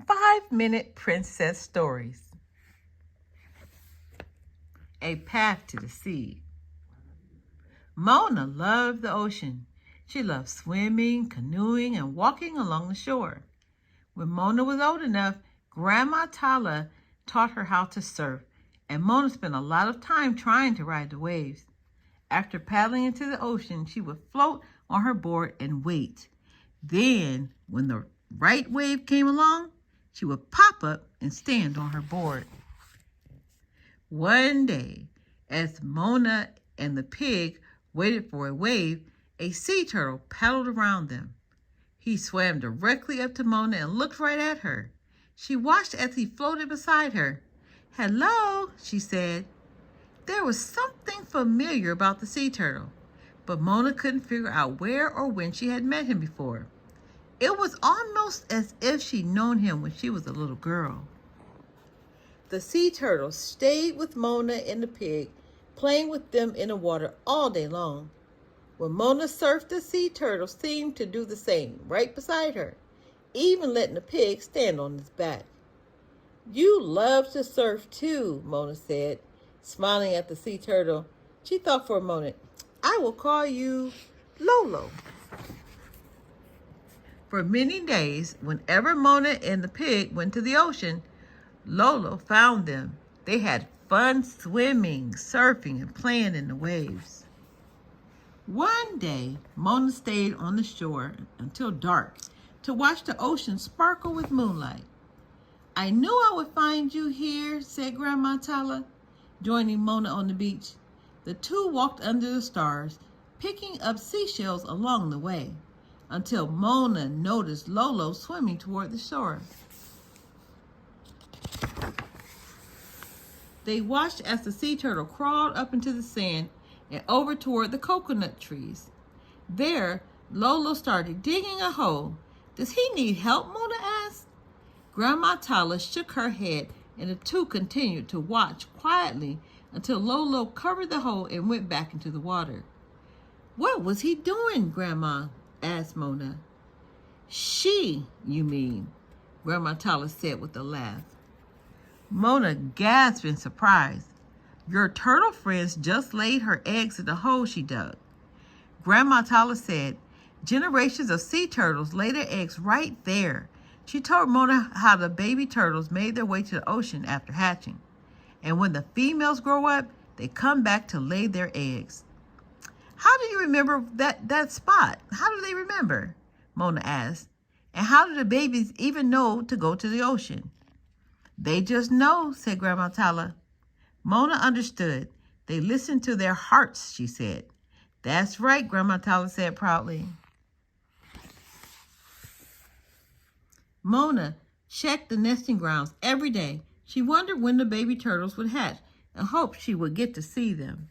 5-Minute Princess Stories. A Path to the Sea. Moana loved the ocean. She loved swimming, canoeing, and walking along the shore. When Moana was old enough, Grandma Tala taught her how to surf, and Moana spent a lot of time trying to ride the waves. After paddling into the ocean, she would float on her board and wait. Then, when the right wave came along, she would pop up and stand on her board. One day, as Moana and the pig waited for a wave, a sea turtle paddled around them. He swam directly up to Moana and looked right at her. She watched as he floated beside her. "Hello," she said. There was something familiar about the sea turtle, but Moana couldn't figure out where or when she had met him before. It was almost as if she'd known him when she was a little girl. The sea turtle stayed with Moana and the pig, playing with them in the water all day long. When Moana surfed, the sea turtle seemed to do the same, right beside her, even letting the pig stand on his back. "You love to surf too," Moana said, smiling at the sea turtle. She thought for a moment. "I will call you Lolo." For many days, whenever Moana and the pig went to the ocean, Lolo found them. They had fun swimming, surfing, and playing in the waves. One day, Moana stayed on the shore until dark to watch the ocean sparkle with moonlight. "I knew I would find you here," said Grandma Tala, joining Moana on the beach. The two walked under the stars, picking up seashells along the way, until Moana noticed Lolo swimming toward the shore. They watched as the sea turtle crawled up into the sand and over toward the coconut trees. There, Lolo started digging a hole. "Does he need help?" Moana asked. Grandma Tala shook her head, and the two continued to watch quietly until Lolo covered the hole and went back into the water. "What was he doing?" Grandma asked Moana. "She, you mean," Grandma Tala said with a laugh. Moana gasped in surprise. "Your turtle friends just laid her eggs in the hole she dug." Grandma Tala said, "Generations of sea turtles lay their eggs right there." She told Moana how the baby turtles made their way to the ocean after hatching. And when the females grow up, they come back to lay their eggs. "How do you remember that spot? How do they remember?" Moana asked. "And how do the babies even know to go to the ocean?" "They just know," said Grandma Tala. Moana understood. "They listen to their hearts," she said. "That's right," Grandma Tala said proudly. Moana checked the nesting grounds every day. She wondered when the baby turtles would hatch and hoped she would get to see them.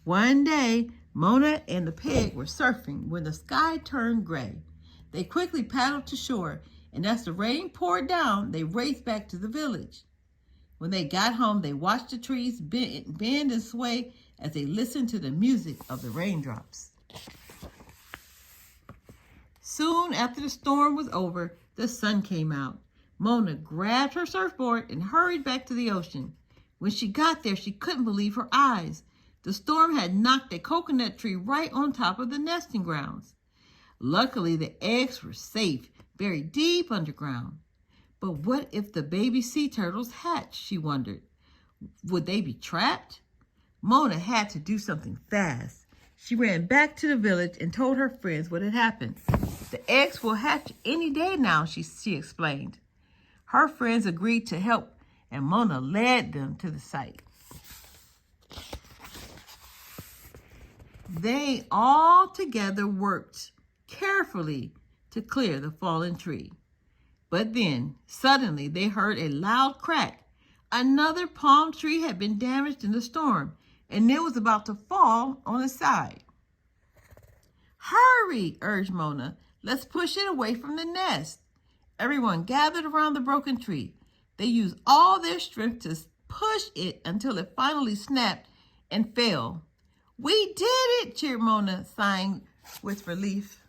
One day, Moana and the pig were surfing when the sky turned gray. They quickly paddled to shore, and as the rain poured down, they raced back to the village. When they got home, they watched the trees bend and sway as they listened to the music of the raindrops. Soon after the storm was over, the sun came out. Moana grabbed her surfboard and hurried back to the ocean. When she got there, she couldn't believe her eyes. The storm had knocked a coconut tree right on top of the nesting grounds. Luckily, the eggs were safe, buried deep underground. But what if the baby sea turtles hatched, she wondered. Would they be trapped? Moana had to do something fast. She ran back to the village and told her friends what had happened. "The eggs will hatch any day now," she explained. Her friends agreed to help, and Moana led them to the site. They all together worked carefully to clear the fallen tree. But then, suddenly, they heard a loud crack. Another palm tree had been damaged in the storm, and it was about to fall on its side. "Hurry," urged Moana. "Let's push it away from the nest." Everyone gathered around the broken tree. They used all their strength to push it until it finally snapped and fell. "We did it," cheered Moana, sighing with relief.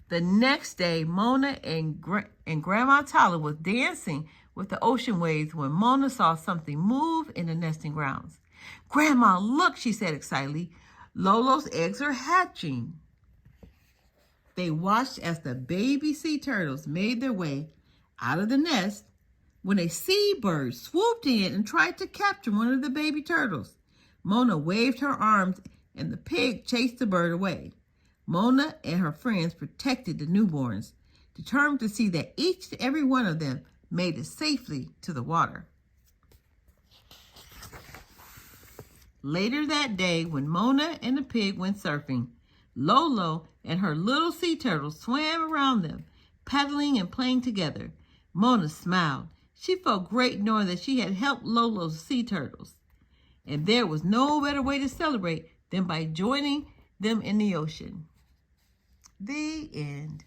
The next day, Mona and Grandma Tyler was dancing with the ocean waves when Mona saw something move in the nesting grounds. "Grandma, look," she said excitedly. "Lolo's eggs are hatching." They watched as the baby sea turtles made their way out of the nest when a seabird swooped in and tried to capture one of the baby turtles. Mona waved her arms and the pig chased the bird away. Mona and her friends protected the newborns, determined to see that each and every one of them made it safely to the water. Later that day, when Mona and the pig went surfing, Lolo and her little sea turtles swam around them, paddling and playing together. Mona smiled. She felt great knowing that she had helped Lolo's sea turtles, and there was no better way to celebrate than by joining them in the ocean. The end.